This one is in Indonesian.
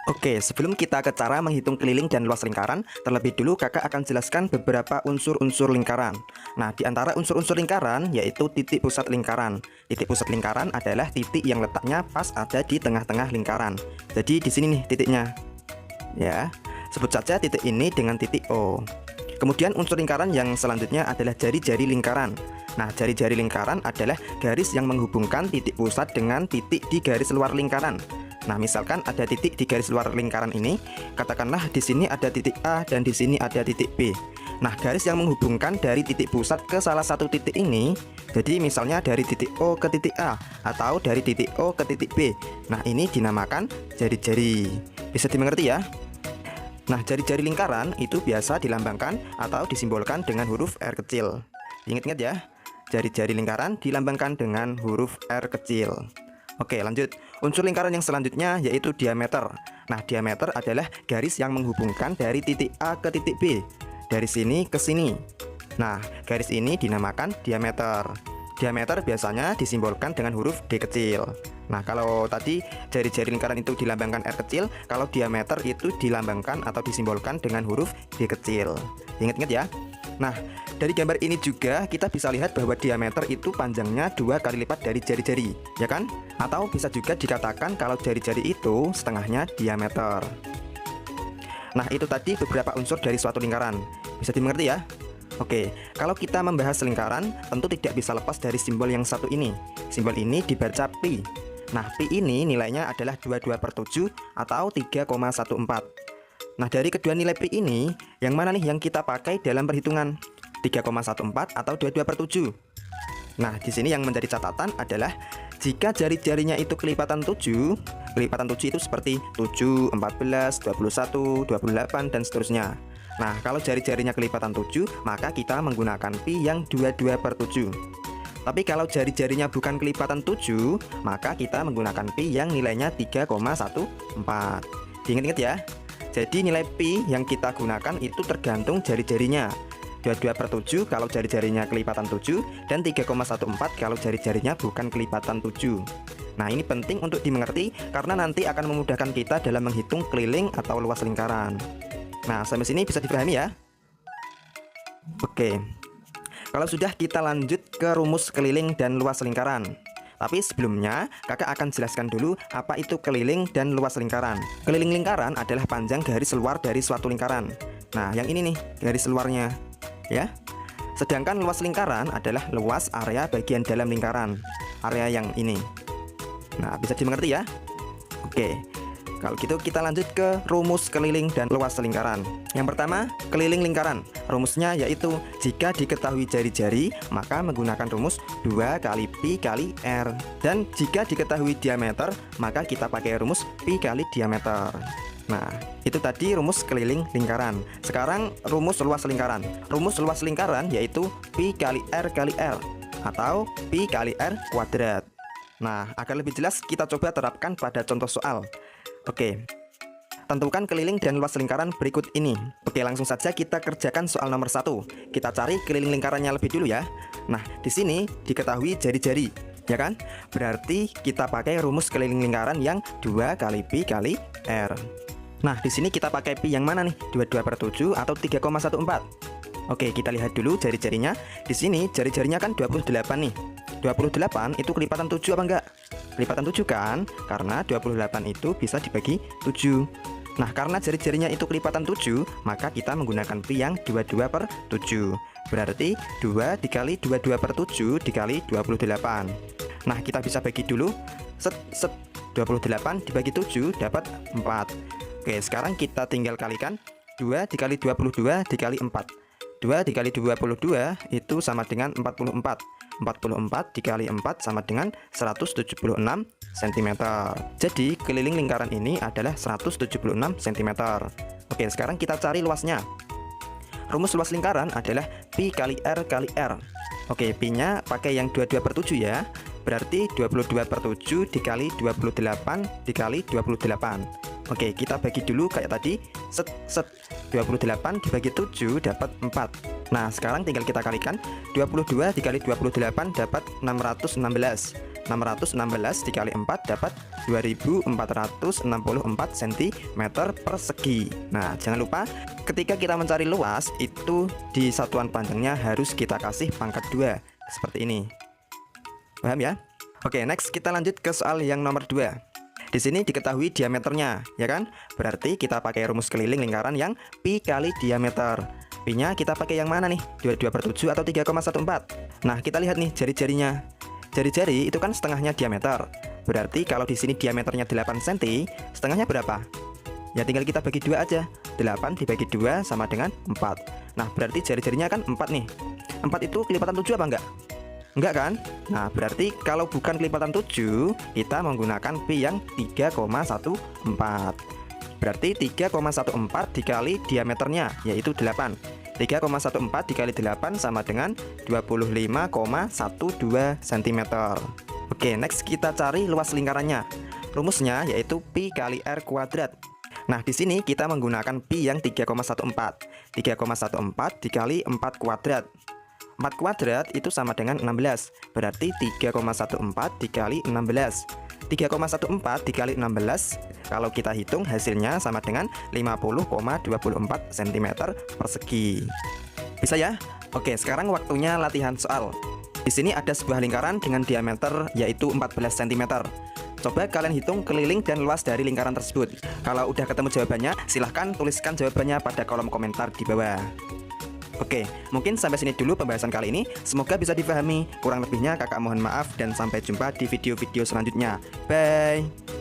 Oke, sebelum kita ke cara menghitung keliling dan luas lingkaran, terlebih dulu kakak akan jelaskan beberapa unsur-unsur lingkaran. Nah, di antara unsur-unsur lingkaran yaitu titik pusat lingkaran. Titik pusat lingkaran adalah titik yang letaknya pas ada di tengah-tengah lingkaran. Jadi di sini nih titiknya. Ya, sebut saja titik ini dengan titik O. Kemudian unsur lingkaran yang selanjutnya adalah jari-jari lingkaran. Nah, jari-jari lingkaran adalah garis yang menghubungkan titik pusat dengan titik di garis luar lingkaran. Nah, misalkan ada titik di garis luar lingkaran ini, katakanlah di sini ada titik A dan di sini ada titik B. Nah, garis yang menghubungkan dari titik pusat ke salah satu titik ini, jadi misalnya dari titik O ke titik A atau dari titik O ke titik B. Nah, ini dinamakan jari-jari. Bisa dimengerti ya? Nah, jari-jari lingkaran itu biasa dilambangkan atau disimbolkan dengan huruf R kecil. Ingat-ingat ya, jari-jari lingkaran dilambangkan dengan huruf R kecil. Oke, lanjut. Unsur lingkaran yang selanjutnya yaitu diameter. Nah, diameter adalah garis yang menghubungkan dari titik A ke titik B, dari sini ke sini. Nah, garis ini dinamakan diameter. Diameter biasanya disimbolkan dengan huruf D kecil. Nah, kalau tadi jari-jari lingkaran itu dilambangkan R kecil, kalau diameter itu dilambangkan atau disimbolkan dengan huruf D kecil. Ingat-ingat ya. Nah, dari gambar ini juga kita bisa lihat bahwa diameter itu panjangnya 2 kali lipat dari jari-jari, ya kan? Atau bisa juga dikatakan kalau jari-jari itu setengahnya diameter. Nah, itu tadi beberapa unsur dari suatu lingkaran. Bisa dimengerti ya? Oke, kalau kita membahas lingkaran, tentu tidak bisa lepas dari simbol yang satu ini. Simbol ini dibaca pi. Nah, pi ini nilainya adalah 22/7 atau 3,14. Nah, dari kedua nilai pi ini, yang mana nih yang kita pakai dalam perhitungan? 3,14 atau 22/7? Nah, di sini yang menjadi catatan adalah jika jari-jarinya itu kelipatan 7, kelipatan 7 itu seperti 7, 14, 21, 28, dan seterusnya. Nah, kalau jari-jarinya kelipatan 7, maka kita menggunakan pi yang 22/7. Tapi kalau jari-jarinya bukan kelipatan 7, maka kita menggunakan pi yang nilainya 3,14. Diingat-ingat ya. Jadi nilai pi yang kita gunakan itu tergantung jari-jarinya. 22/7 kalau jari-jarinya kelipatan 7 dan 3,14 kalau jari-jarinya bukan kelipatan 7. Nah, ini penting untuk dimengerti karena nanti akan memudahkan kita dalam menghitung keliling atau luas lingkaran. Nah, sampai sini bisa dipahami ya? Oke. Kalau sudah, kita lanjut ke rumus keliling dan luas lingkaran. Tapi sebelumnya, kakak akan jelaskan dulu apa itu keliling dan luas lingkaran. Keliling lingkaran adalah panjang garis luar dari suatu lingkaran. Nah, yang ini nih, garis luarnya. Ya. Sedangkan luas lingkaran adalah luas area bagian dalam lingkaran. Area yang ini. Nah, bisa dimengerti ya? Oke. Kalau gitu kita lanjut ke rumus keliling dan luas lingkaran. Yang pertama, keliling lingkaran. Rumusnya yaitu jika diketahui jari-jari, maka menggunakan rumus 2 kali pi kali R. Dan jika diketahui diameter, maka kita pakai rumus pi kali diameter. Nah, itu tadi rumus keliling lingkaran. Sekarang rumus luas lingkaran. Rumus luas lingkaran yaitu pi kali R kali R atau pi kali R kuadrat. Nah, agar lebih jelas kita coba terapkan pada contoh soal. Oke, tentukan keliling dan luas lingkaran berikut ini. Oke, langsung saja kita kerjakan soal nomor 1. Kita cari keliling lingkarannya lebih dulu ya. Nah, di sini diketahui jari-jari, ya kan? Berarti kita pakai rumus keliling lingkaran yang 2 kali pi kali R. Nah, di sini kita pakai pi yang mana nih? 22/7 atau 3,14? Oke, kita lihat dulu jari-jarinya. Di sini jari-jarinya kan 28 nih. 28 itu kelipatan 7 apa enggak? Kelipatan 7 kan? Karena 28 itu bisa dibagi 7. Nah, karena jari-jarinya itu kelipatan 7, maka kita menggunakan pi yang 22/7. Berarti 2 dikali 22/7 dikali 28. Nah, kita bisa bagi dulu. 28 dibagi 7 dapat 4. Oke, sekarang kita tinggal kalikan. 2 dikali 22 dikali 4. 2 dikali 22 itu sama dengan 44. 44 dikali 4 sama dengan 176 cm. Jadi keliling lingkaran ini adalah 176 cm. Oke, sekarang kita cari luasnya. Rumus luas lingkaran adalah pi kali R kali R. Oke, pi nya pakai yang 22/7 ya. Berarti 22/7 dikali 28 dikali 28. Oke, kita bagi dulu kayak tadi. 28 dibagi 7 dapat 4. Nah, sekarang tinggal kita kalikan. 22 dikali 28 dapat 616. 616 dikali 4 dapat 2464 cm persegi. Nah, jangan lupa ketika kita mencari luas itu di satuan panjangnya harus kita kasih pangkat 2 seperti ini. Paham ya? Oke, next kita lanjut ke soal yang nomor 2. Di sini diketahui diameternya, ya kan? Berarti kita pakai rumus keliling lingkaran yang pi kali diameter. Pi-nya kita pakai yang mana nih? 22/7 atau 3,14? Nah, kita lihat nih jari-jarinya. Jari-jari itu kan setengahnya diameter. Berarti kalau di sini diameternya 8 cm, setengahnya berapa? Ya tinggal kita bagi 2 aja. 8 dibagi 2 sama dengan 4. Nah, berarti jari-jarinya kan 4 nih. 4 itu kelipatan 7 apa enggak? Enggak kan? Nah, berarti kalau bukan kelipatan 7, kita menggunakan pi yang 3,14. Berarti 3,14 dikali diameternya, yaitu 8. 3,14 dikali 8 sama dengan 25,12 cm. Oke, next kita cari luas lingkarannya. Rumusnya yaitu pi kali r kuadrat. Nah, di sini kita menggunakan pi yang 3,14. 3,14 dikali 4 kuadrat. 4 kuadrat itu sama dengan 16. Berarti 3,14 dikali 16. 3,14 dikali 16, kalau kita hitung hasilnya sama dengan 50,24 cm persegi. Bisa ya? Oke, sekarang waktunya latihan soal. Di sini ada sebuah lingkaran dengan diameter yaitu 14 cm. Coba kalian hitung keliling dan luas dari lingkaran tersebut. Kalau udah ketemu jawabannya, silahkan tuliskan jawabannya pada kolom komentar di bawah. Oke, mungkin sampai sini dulu pembahasan kali ini. Semoga bisa dipahami. Kurang lebihnya kakak mohon maaf dan sampai jumpa di video-video selanjutnya. Bye.